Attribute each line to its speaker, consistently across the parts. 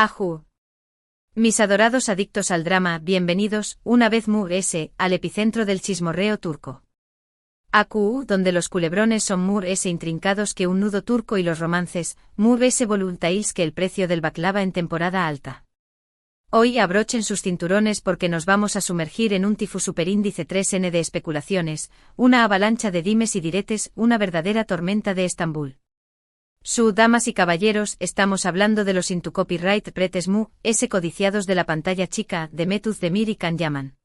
Speaker 1: Ajú. Mis adorados adictos al drama, bienvenidos, una vez al epicentro del chismorreo turco. AQ, donde los culebrones son intrincados que un nudo turco y los romances, voluntails que el precio del baklava en temporada alta. Hoy abrochen sus cinturones porque nos vamos a sumergir en un tifus superíndice 3N de especulaciones, una avalancha de dimes y diretes, una verdadera tormenta de Estambul. Damas y caballeros, estamos hablando de los into copyright pretes codiciados de la pantalla chica, de Mehmet Özdemir y Can Yaman.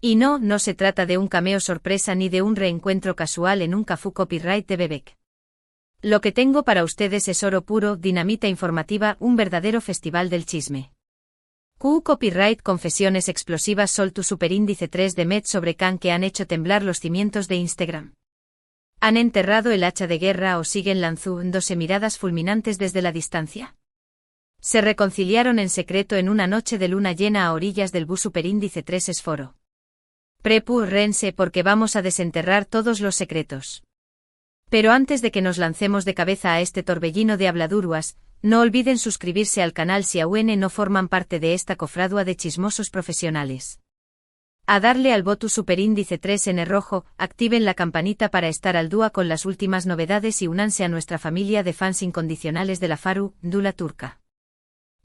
Speaker 1: Y no se trata de un cameo sorpresa ni de un reencuentro casual en un cafú copyright de Bebek. Lo que tengo para ustedes es oro puro, dinamita informativa, un verdadero festival del chisme. Copyright confesiones explosivas Sol tu superíndice 3 de Met sobre Can que han hecho temblar los cimientos de Instagram. ¿Han enterrado el hacha de guerra o siguen lanzándose miradas fulminantes desde la distancia? Se reconciliaron en secreto en una noche de luna llena a orillas del bus superíndice 3 esforo. Prepúrense porque vamos a desenterrar todos los secretos. Pero antes de que nos lancemos de cabeza a este torbellino de habladuruas, no olviden suscribirse al canal si aún no forman parte de esta cofradua de chismosos profesionales. A darle al voto superíndice 3 en rojo, activen la campanita para estar al día con las últimas novedades y únanse a nuestra familia de fans incondicionales de la Faru, Dula turca.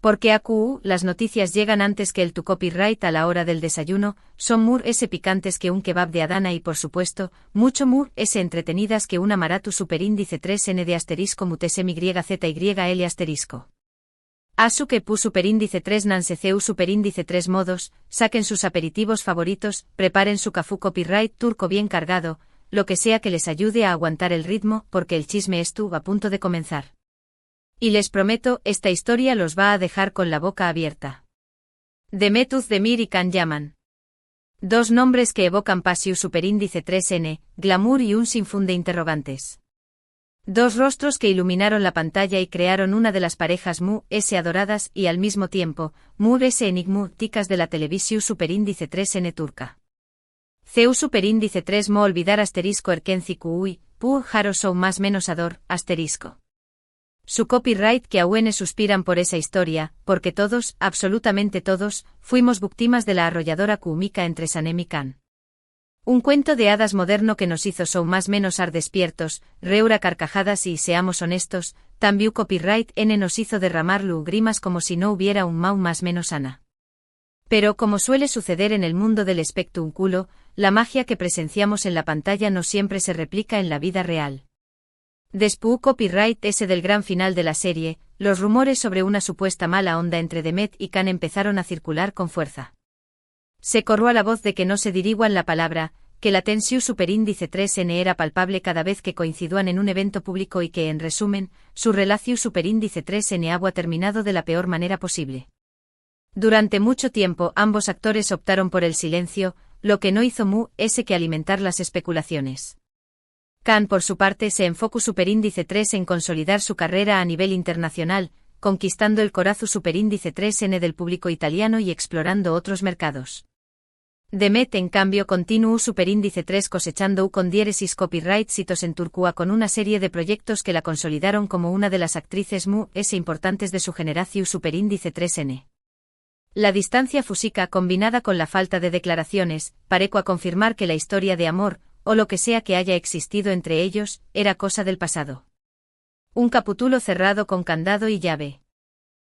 Speaker 1: Porque las noticias llegan antes que el tu copyright a la hora del desayuno, son picantes que un kebab de Adana y por supuesto, mucho entretenidas que una maratu superíndice 3N de asterisco mutesem YZYL asterisco. Asu que pu superíndice 3 nanseceu superíndice 3 modos, saquen sus aperitivos favoritos, preparen su cafú copyright turco bien cargado, lo que sea que les ayude a aguantar el ritmo porque el chisme estuvo a punto de comenzar. Y les prometo, esta historia los va a dejar con la boca abierta. De Mehmet Özdemir y Can Yaman. Dos nombres que evocan pasiu superíndice 3N, glamour y un sinfín de interrogantes. Dos rostros que iluminaron la pantalla y crearon una de las parejas adoradas y al mismo tiempo, enigmáticas de la televisión superíndice 3N turca. Ceu superíndice 3 mo olvidar asterisco erkenzi kuui, pu jaro sou más menos ador, asterisco. Su copyright que aún suspiran por esa historia, porque todos, absolutamente todos, fuimos víctimas de la arrolladora cúmica entre Sanem y Can. Un cuento de hadas moderno que nos hizo más menos despiertos, reura carcajadas y, seamos honestos, también copyright nos hizo derramar lágrimas como si no hubiera un mau más menos ana. Pero como suele suceder en el mundo del espectáculo, la magia que presenciamos en la pantalla no siempre se replica en la vida real. Después copyright del gran final de la serie, los rumores sobre una supuesta mala onda entre Demet y Can empezaron a circular con fuerza. Se corrió a la voz de que no se diriguan la palabra, que la tensión superíndice 3N era palpable cada vez que coincidían en un evento público y que, en resumen, su relación superíndice 3N había terminado de la peor manera posible. Durante mucho tiempo ambos actores optaron por el silencio, lo que no hizo que alimentar las especulaciones. Can por su parte se enfocó superíndice 3 en consolidar su carrera a nivel internacional, conquistando el corazón superíndice 3N del público italiano y explorando otros mercados. Demet en cambio continuó superíndice 3 cosechando con diéresis copyright citos en Turcua con una serie de proyectos que la consolidaron como una de las actrices importantes de su generación superíndice 3N. La distancia física combinada con la falta de declaraciones, pareció a confirmar que la historia de amor, o lo que sea que haya existido entre ellos, era cosa del pasado. Un capítulo cerrado con candado y llave.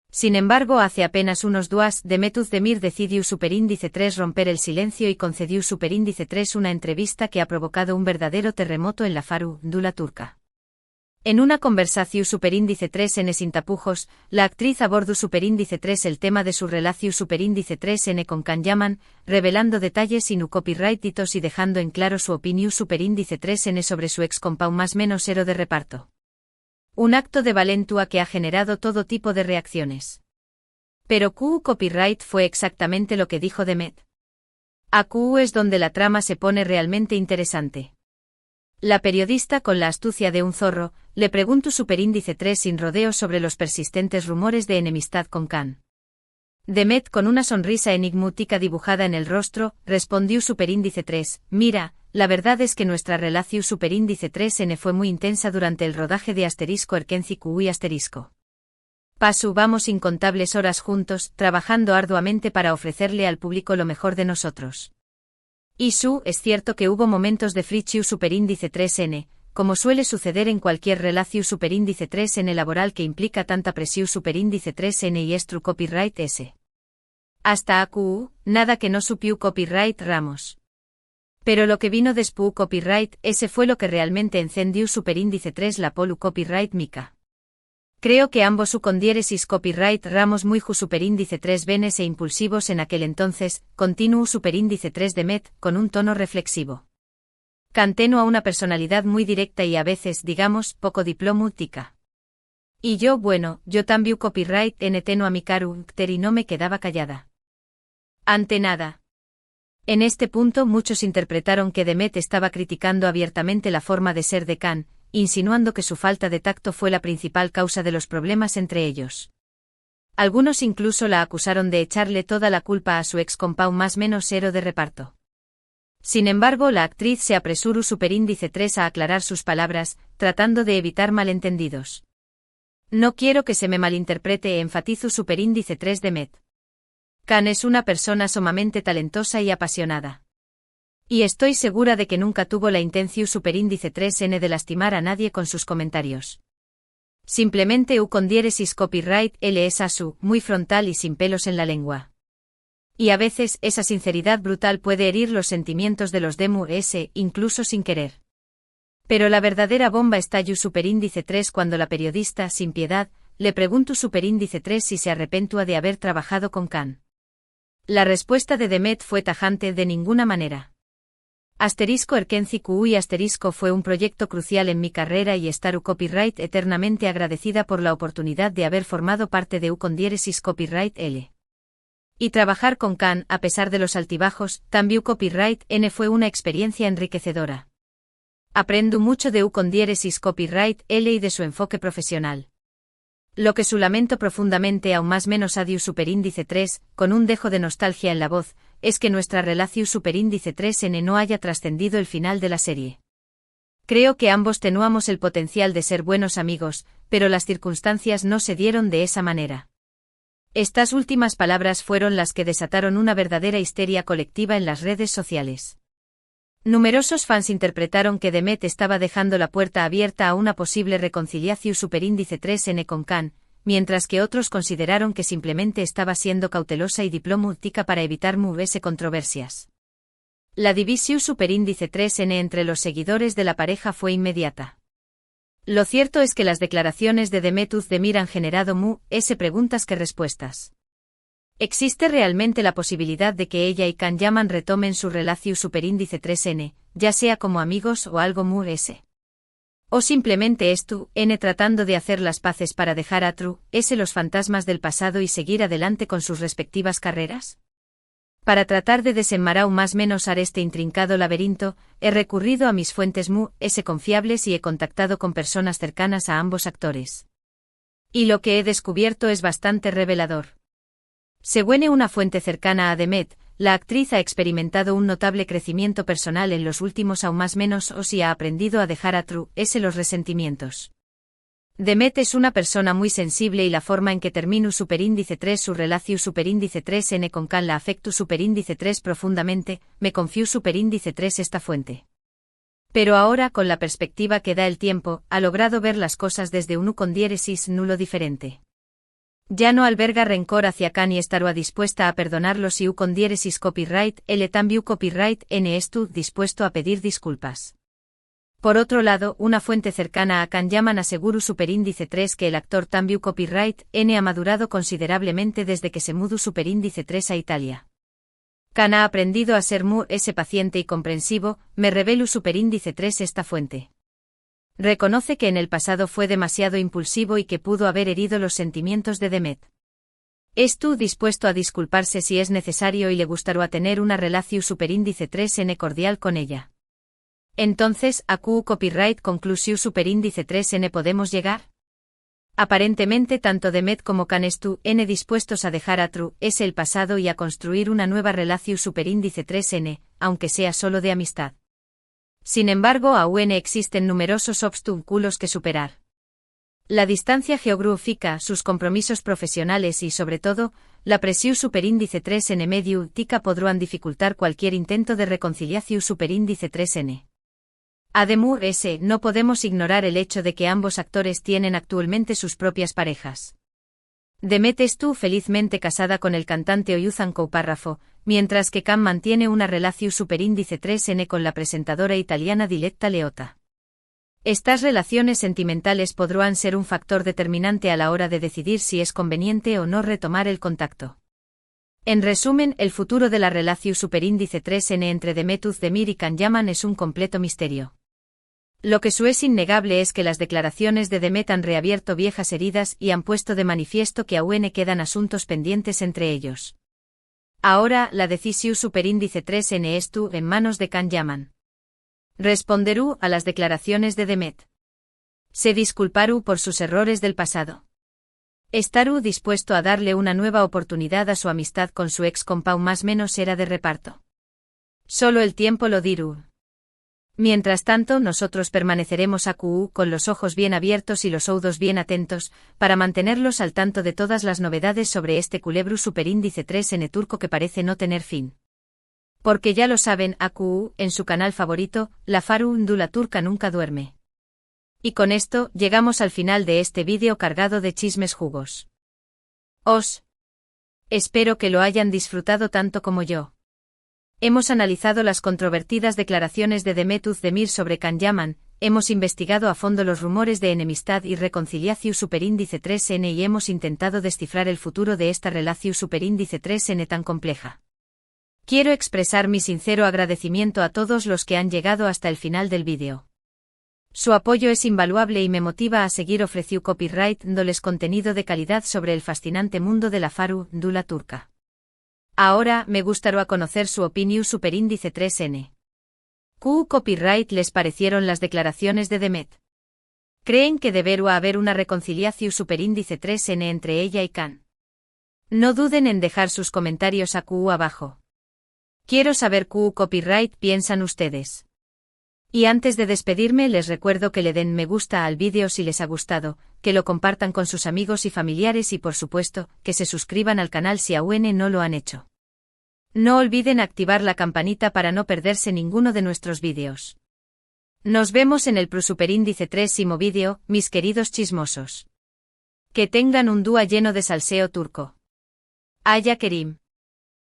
Speaker 1: Sin embargo, hace apenas unos días, Mehmet Özdemir decidió superíndice 3 romper el silencio y concedió superíndice 3 una entrevista que ha provocado un verdadero terremoto en la Faru, Dula turca. En una conversación superíndice 3 en sin tapujos, la actriz abordó superíndice 3 el tema de su relación superíndice 3N con Can Yaman, revelando detalles sin copyrightitos y dejando en claro su opinión superíndice 3N sobre su ex compau más menos hero de reparto. Un acto de valentua que ha generado todo tipo de reacciones. Pero copyright fue exactamente lo que dijo Demet. Es donde la trama se pone realmente interesante. La periodista, con la astucia de un zorro, le preguntó superíndice 3 sin rodeos sobre los persistentes rumores de enemistad con Can. Demet, con una sonrisa enigmática dibujada en el rostro, respondió superíndice 3, mira, la verdad es que nuestra relación superíndice 3N fue muy intensa durante el rodaje de asterisco erkenzi QI asterisco. Pasamos incontables horas juntos, trabajando arduamente para ofrecerle al público lo mejor de nosotros. Y es cierto que hubo momentos de friction superíndice 3n, como suele suceder en cualquier relación superíndice 3n laboral que implica tanta presión superíndice 3n y es true copyright s. Hasta AQU, nada que no supiu copyright Ramos. Pero lo que vino después copyright ese fue lo que realmente encendió superíndice 3 la polu copyright mica. Creo que ambos con diéresis copyright Ramos muy superíndice 3 venes e impulsivos en aquel entonces, continuo superíndice 3 de Met, con un tono reflexivo. Canteno a una personalidad muy directa y a veces, digamos, poco diplomútica. Y yo también copyright en teno a mi carácter y no me quedaba callada. Ante nada. En este punto muchos interpretaron que Demet estaba criticando abiertamente la forma de ser de Khan, insinuando que su falta de tacto fue la principal causa de los problemas entre ellos. Algunos incluso la acusaron de echarle toda la culpa a su ex compau más menos hero de reparto. Sin embargo, la actriz se apresuró superíndice 3 a aclarar sus palabras, tratando de evitar malentendidos. No quiero que se me malinterprete, enfatizo superíndice 3 de Met. Khan es una persona sumamente talentosa y apasionada. Y estoy segura de que nunca tuvo la intención superíndice 3n de lastimar a nadie con sus comentarios. Simplemente con diéresis copyright L es muy frontal y sin pelos en la lengua. Y a veces esa sinceridad brutal puede herir los sentimientos de los demu incluso sin querer. Pero la verdadera bomba estalló superíndice 3 cuando la periodista, sin piedad, le preguntó superíndice 3 si se arrepentía de haber trabajado con Khan. La respuesta de Demet fue tajante: de ninguna manera. Erkenci QU y fue un proyecto crucial en mi carrera y estar copyright eternamente agradecida por la oportunidad de haber formado parte de con diéresis copyright L. Y trabajar con Khan, a pesar de los altibajos, también copyright N fue una experiencia enriquecedora. Aprendo mucho de con diéresis copyright L y de su enfoque profesional. Lo que su lamento profundamente aún más menos adiu superíndice 3, con un dejo de nostalgia en la voz, es que nuestra relación superíndice 3n no haya trascendido el final de la serie. Creo que ambos teníamos el potencial de ser buenos amigos, pero las circunstancias no se dieron de esa manera. Estas últimas palabras fueron las que desataron una verdadera histeria colectiva en las redes sociales. Numerosos fans interpretaron que Demet estaba dejando la puerta abierta a una posible reconciliación superíndice 3n con Khan, mientras que otros consideraron que simplemente estaba siendo cautelosa y diplomática para evitar controversias. La división superíndice 3n entre los seguidores de la pareja fue inmediata. Lo cierto es que las declaraciones de Demet Özdemir han generado preguntas que respuestas. ¿Existe realmente la posibilidad de que ella y Khan Yaman retomen su relación superíndice 3n, ya sea como amigos o algo ¿O simplemente N tratando de hacer las paces para dejar a los fantasmas del pasado y seguir adelante con sus respectivas carreras? Para tratar de desenmarcar más menos este intrincado laberinto, he recurrido a mis fuentes confiables y he contactado con personas cercanas a ambos actores. Y lo que he descubierto es bastante revelador. Según una fuente cercana a Demet, la actriz ha experimentado un notable crecimiento personal en los últimos aún más menos si ha aprendido a dejar a los resentimientos. Demet es una persona muy sensible y la forma en que termino superíndice 3 su relación superíndice 3n con Khan la afectu superíndice 3 profundamente, me confió superíndice 3 esta fuente. Pero ahora con la perspectiva que da el tiempo, ha logrado ver las cosas desde un con diéresis nulo diferente. Ya no alberga rencor hacia Khan y estará dispuesta a perdonarlo si con diéresis copyright L también copyright N dispuesto a pedir disculpas. Por otro lado, una fuente cercana a Khan Yaman aseguró superíndice 3 que el actor también copyright N ha madurado considerablemente desde que se mudó superíndice 3 a Italia. Khan ha aprendido a ser paciente y comprensivo, me revelo superíndice 3 esta fuente. Reconoce que en el pasado fue demasiado impulsivo y que pudo haber herido los sentimientos de Demet. Dispuesto a disculparse si es necesario y le gustará tener una relación superíndice 3n cordial con ella. Entonces, ¿a qué copyright conclusión superíndice 3n podemos llegar? Aparentemente tanto Demet como Khan N dispuestos a dejar a el pasado y a construir una nueva relación superíndice 3n, aunque sea solo de amistad. Sin embargo, aún existen numerosos obstáculos que superar. La distancia geográfica, sus compromisos profesionales y, sobre todo, la presión superíndice 3n mediu tica podrán dificultar cualquier intento de reconciliación superíndice 3n. Además, no podemos ignorar el hecho de que ambos actores tienen actualmente sus propias parejas. Demet estuvo felizmente casada con el cantante Oyuzhan Párrafo, mientras que Cam mantiene una relación superíndice 3n con la presentadora italiana Diletta Leotta. Estas relaciones sentimentales podrán ser un factor determinante a la hora de decidir si es conveniente o no retomar el contacto. En resumen, el futuro de la relación superíndice 3n entre Demet Özdemir y Can Yaman es un completo misterio. Lo que es innegable es que las declaraciones de Demet han reabierto viejas heridas y han puesto de manifiesto que aún quedan asuntos pendientes entre ellos. Ahora, la decisión superíndice 3n estuvo en manos de Can Yaman. Responderú a las declaraciones de Demet. Se disculparú por sus errores del pasado. Estarú dispuesto a darle una nueva oportunidad a su amistad con su ex compau más menos era de reparto. Solo el tiempo lo dirú. Mientras tanto, nosotros permaneceremos aquí con los ojos bien abiertos y los oídos bien atentos, para mantenerlos al tanto de todas las novedades sobre este culebro superíndice 3n turco que parece no tener fin. Porque ya lo saben, aquí, en su canal favorito, la farándula turca nunca duerme. Y con esto, llegamos al final de este vídeo cargado de chismes jugos. Espero que lo hayan disfrutado tanto como yo. Hemos analizado las controvertidas declaraciones de Demet Özdemir sobre Can Yaman, hemos investigado a fondo los rumores de enemistad y reconciliación superíndice 3n y hemos intentado descifrar el futuro de esta relación superíndice 3n tan compleja. Quiero expresar mi sincero agradecimiento a todos los que han llegado hasta el final del vídeo. Su apoyo es invaluable y me motiva a seguir ofreciendo copyright dándoles contenido de calidad sobre el fascinante mundo de la farándula turca. Ahora, me gustaría conocer su opinión superíndice 3n. ¿Qué copyright les parecieron las declaraciones de Demet? ¿Creen que debería haber una reconciliación superíndice 3n entre ella y Can? No duden en dejar sus comentarios aquí abajo. Quiero saber qué copyright piensan ustedes. Y antes de despedirme les recuerdo que le den me gusta al vídeo si les ha gustado, que lo compartan con sus amigos y familiares y por supuesto, que se suscriban al canal si aún no lo han hecho. No olviden activar la campanita para no perderse ninguno de nuestros vídeos. Nos vemos en el superíndice 3º vídeo, mis queridos chismosos. Que tengan un día lleno de salseo turco. Aya Kerim.